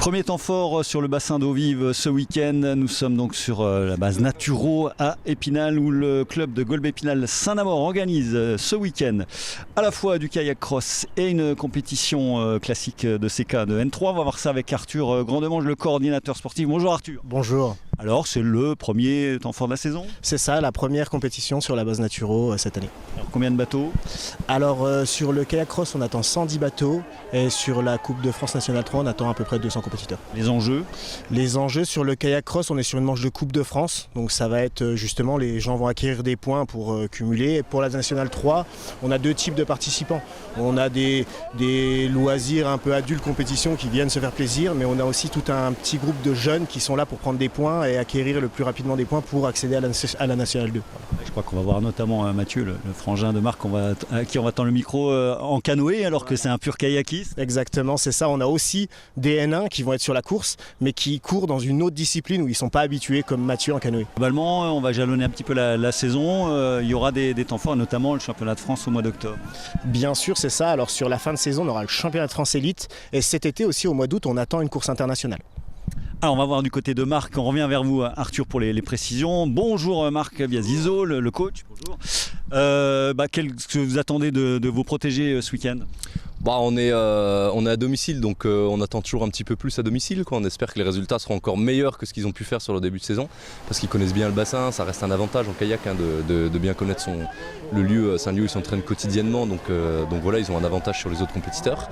Premier temps fort sur le bassin d'eau vive ce week-end. Nous sommes donc sur la base Naturo à Épinal où le club de Golbe Épinal Saint-Namor organise ce week-end à la fois du kayak cross et une compétition classique de CK de N3. On va voir ça avec Arthur Grandemange, le coordinateur sportif. Bonjour Arthur. Bonjour. Alors c'est le premier temps fort de la saison? C'est ça, la première compétition sur la base Naturo cette année. Alors combien de bateaux? Alors sur le kayak cross on attend 110 bateaux et sur la Coupe de France Nationale 3 on attend à peu près 200 compétiteurs. Les enjeux? Les enjeux sur le kayak cross, on est sur une manche de Coupe de France, donc ça va être justement les gens vont acquérir des points pour cumuler. Et pour la Nationale 3, on a deux types de participants. On a des loisirs un peu adultes compétition qui viennent se faire plaisir, mais on a aussi tout un petit groupe de jeunes qui sont là pour prendre des points et acquérir le plus rapidement des points pour accéder à la Nationale 2. Je crois qu'on va voir notamment Mathieu, le frangin de Marc, à qui on va tendre le micro en canoë alors que c'est un pur kayakiste. Exactement, c'est ça. On a aussi des N1 qui vont être sur la course, mais qui courent dans une autre discipline où ils ne sont pas habitués comme Mathieu en canoë. Globalement, on va jalonner un petit peu la saison. Il y aura des temps forts, notamment le championnat de France au mois d'octobre. Bien sûr, c'est ça. Alors sur la fin de saison, on aura le championnat de France élite et cet été aussi au mois d'août, on attend une course internationale. Alors on va voir du côté de Marc, on revient vers vous Arthur pour les précisions. Bonjour Marc Biasizo, le coach. Bonjour. Qu'est-ce que vous attendez de vos protégés ce week-end? On est à domicile, donc on attend toujours un petit peu plus à domicile, quoi. On espère que les résultats seront encore meilleurs que ce qu'ils ont pu faire sur le début de saison, parce qu'ils connaissent bien le bassin. Ça reste un avantage en kayak de bien connaître le lieu. C'est un lieu où ils s'entraînent quotidiennement, donc voilà, ils ont un avantage sur les autres compétiteurs.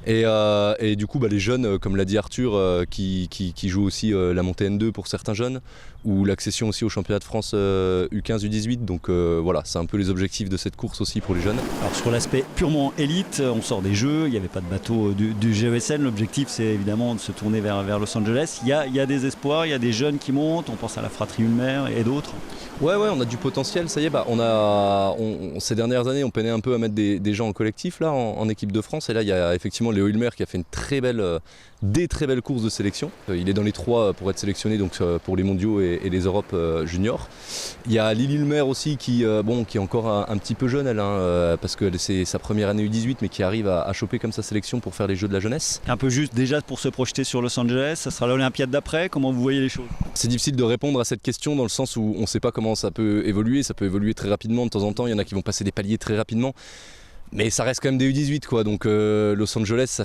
Et du coup, les jeunes, comme l'a dit Arthur, qui jouent aussi la montée N2 pour certains jeunes, ou l'accession aussi au championnat de France U15, U18. Donc voilà, c'est un peu les objectifs de cette course aussi pour les jeunes. Alors sur l'aspect purement élite, on sort des jeux, il n'y avait pas de bateau du GESN. L'objectif c'est évidemment de se tourner vers Los Angeles. Il y a des espoirs, il y a des jeunes qui montent, on pense à la fratrie Ulmer et d'autres. Ouais, on a du potentiel, ça y est, ces dernières années on peinait un peu à mettre des gens en collectif là, en équipe de France, et là il y a effectivement Léo Ulmer qui a fait des très belles courses de sélection. Il est dans les 3 pour être sélectionné donc, pour les mondiaux et les Europes juniors. Il y a Lily Ulmer aussi qui est encore un petit peu jeune elle, parce que c'est sa première année U18 mais qui arrive à choper comme sa sélection pour faire les Jeux de la jeunesse. Un peu juste déjà pour se projeter sur Los Angeles, ça sera l'Olympiade d'après, comment vous voyez les choses? C'est difficile de répondre à cette question dans le sens où on ne sait pas comment ça peut évoluer très rapidement de temps en temps, il y en a qui vont passer des paliers très rapidement. Mais ça reste quand même des U18 quoi, donc Los Angeles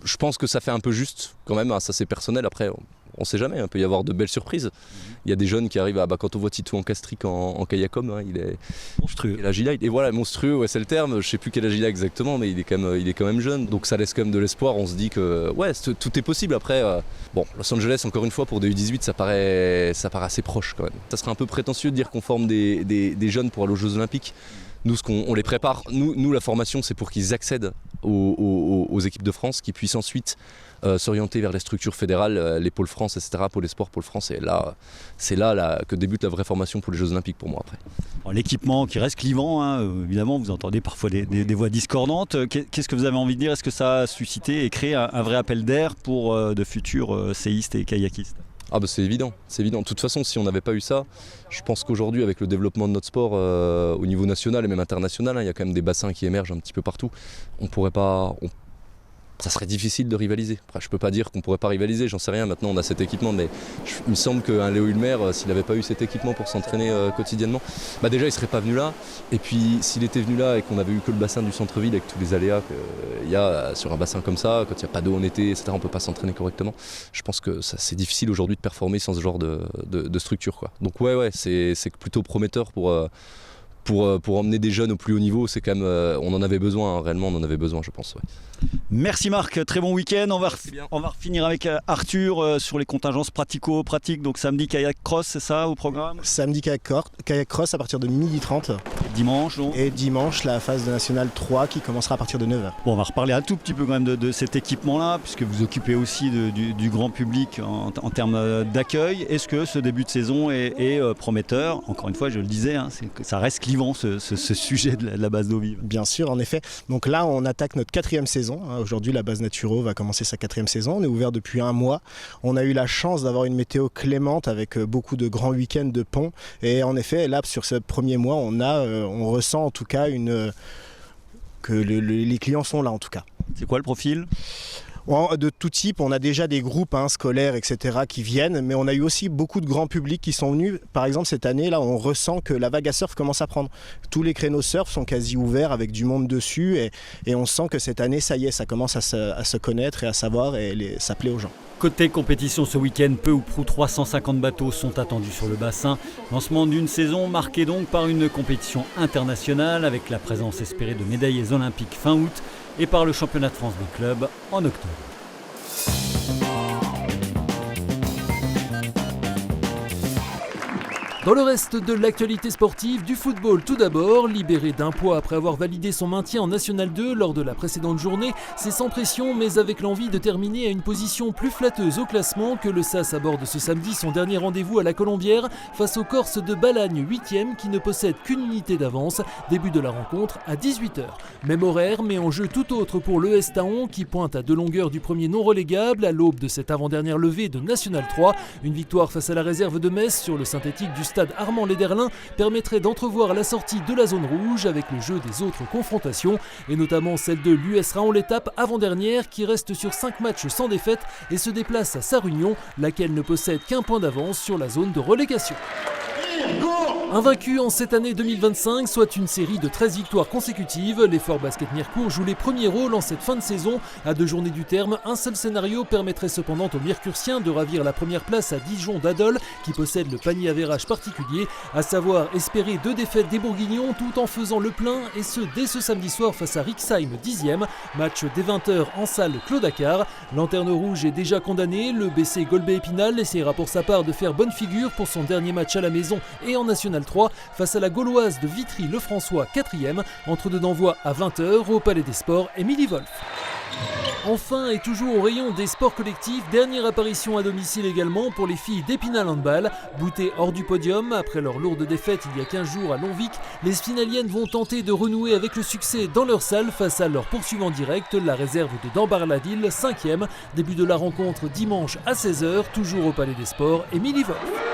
je pense que ça fait un peu juste quand même, ça c'est personnel, après on sait jamais, il peut y avoir de belles surprises. Il y a des jeunes qui arrivent quand on voit Tito en Castric en kayakom, il est monstrueux. Et voilà, monstrueux, ouais, c'est le terme, je sais plus quel âge il a exactement, mais il est quand même jeune, donc ça laisse quand même de l'espoir, on se dit que ouais, tout est possible. Après, Los Angeles encore une fois pour des U18 ça paraît assez proche quand même. Ça serait un peu prétentieux de dire qu'on forme des jeunes pour aller aux Jeux Olympiques. Nous, on les prépare. Nous, la formation, c'est pour qu'ils accèdent aux équipes de France, qu'ils puissent ensuite s'orienter vers les structures fédérales, les pôles France, etc., pôle espoir, pôle France. Et là, c'est là que débute la vraie formation pour les Jeux Olympiques pour moi après. L'équipement qui reste clivant, évidemment, vous entendez parfois des voix discordantes. Qu'est-ce que vous avez envie de dire? Est-ce que ça a suscité et créé un vrai appel d'air pour de futurs séistes et kayakistes? C'est évident. De toute façon, si on n'avait pas eu ça, je pense qu'aujourd'hui, avec le développement de notre sport au niveau national et même international, il y a quand même des bassins qui émergent un petit peu partout. Ça serait difficile de rivaliser. Après, je peux pas dire qu'on pourrait pas rivaliser, j'en sais rien. Maintenant, on a cet équipement, mais il me semble qu'un Léo Ulmer, s'il n'avait pas eu cet équipement pour s'entraîner quotidiennement, déjà, il serait pas venu là. Et puis, s'il était venu là et qu'on avait eu que le bassin du centre-ville avec tous les aléas qu'il y a sur un bassin comme ça, quand il n'y a pas d'eau en été, etc., on peut pas s'entraîner correctement. Je pense que c'est difficile aujourd'hui de performer sans ce genre de structure, quoi. Donc ouais, c'est plutôt prometteur pour emmener des jeunes au plus haut niveau. C'est quand même, on en avait besoin, réellement on en avait besoin, je pense. Ouais. Merci Marc, très bon week-end. On va finir avec Arthur sur les contingences pratico-pratiques. Donc samedi kayak cross, c'est ça au programme? Samedi kayak cross à partir de 12h30. Dimanche donc. Et dimanche la phase de Nationale 3 qui commencera à partir de 9h. Bon, on va reparler un tout petit peu quand même de cet équipement-là, puisque vous occupez aussi du grand public en termes d'accueil. Est-ce que ce début de saison est prometteur? Encore une fois, je le disais, ça reste clivant ce sujet de la base d'eau vive. Bien sûr, en effet. Donc là, on attaque notre 4e saison. Aujourd'hui, la base Naturo va commencer sa 4e saison. On est ouvert depuis un mois. On a eu la chance d'avoir une météo clémente avec beaucoup de grands week-ends de pont. Et en effet, là, sur ce premier mois, on ressent en tout cas que les clients sont là en tout cas. C'est quoi le profil? De tout type, on a déjà des groupes scolaires, etc. qui viennent, mais on a eu aussi beaucoup de grands publics qui sont venus. Par exemple, cette année, là, on ressent que la vague à surf commence à prendre. Tous les créneaux surf sont quasi ouverts avec du monde dessus et on sent que cette année, ça y est, ça commence à se connaître et à savoir et ça plaît aux gens. Côté compétition ce week-end, peu ou prou 350 bateaux sont attendus sur le bassin. Lancement d'une saison marquée donc par une compétition internationale avec la présence espérée de médaillés olympiques fin août et par le championnat de France des clubs en octobre. Dans le reste de l'actualité sportive, du football tout d'abord, libéré d'un poids après avoir validé son maintien en National 2 lors de la précédente journée, c'est sans pression mais avec l'envie de terminer à une position plus flatteuse au classement que le SAS aborde ce samedi son dernier rendez-vous à la Colombière face aux Corses de Balagne 8e qui ne possèdent qu'une unité d'avance, début de la rencontre à 18h. Même horaire mais enjeu tout autre pour l'ES Taon qui pointe à 2 longueurs du premier non relégable à l'aube de cette avant-dernière levée de National 3. Une victoire face à la réserve de Metz sur le synthétique du stade Armand-Lederlin permettrait d'entrevoir la sortie de la zone rouge avec le jeu des autres confrontations et notamment celle de l'US Raon l'étape avant-dernière qui reste sur 5 matchs sans défaite et se déplace à Sarre-Union, laquelle ne possède qu'un point d'avance sur la zone de relégation. Invaincu en cette année 2025, soit une série de 13 victoires consécutives, l'effort basket Mirecourt joue les premiers rôles en cette fin de saison. À 2 journées du terme, un seul scénario permettrait cependant aux Mircursiens de ravir la première place à Dijon d'Adol, qui possède le panier avérage particulier, à savoir espérer 2 défaites des Bourguignons tout en faisant le plein, et ce dès ce samedi soir face à Rixheim 10e, match dès 20h en salle Claude Accard. Lanterne rouge est déjà condamné, le BC Golbet-Épinal essaiera pour sa part de faire bonne figure pour son dernier match à la maison et en National 3 face à la Gauloise de Vitry-le-François 4e, entre deux d'envoi à 20h au Palais des Sports Émilie Wolf. Enfin et toujours au rayon des sports collectifs, dernière apparition à domicile également pour les filles d'Épinal Handball. Boutées hors du podium après leur lourde défaite il y a 15 jours à Longvic, les Spinaliennes vont tenter de renouer avec le succès dans leur salle face à leur poursuivant direct, la réserve de Dambar-la-Ville 5e. Début de la rencontre dimanche à 16h, toujours au Palais des Sports Émilie Wolf.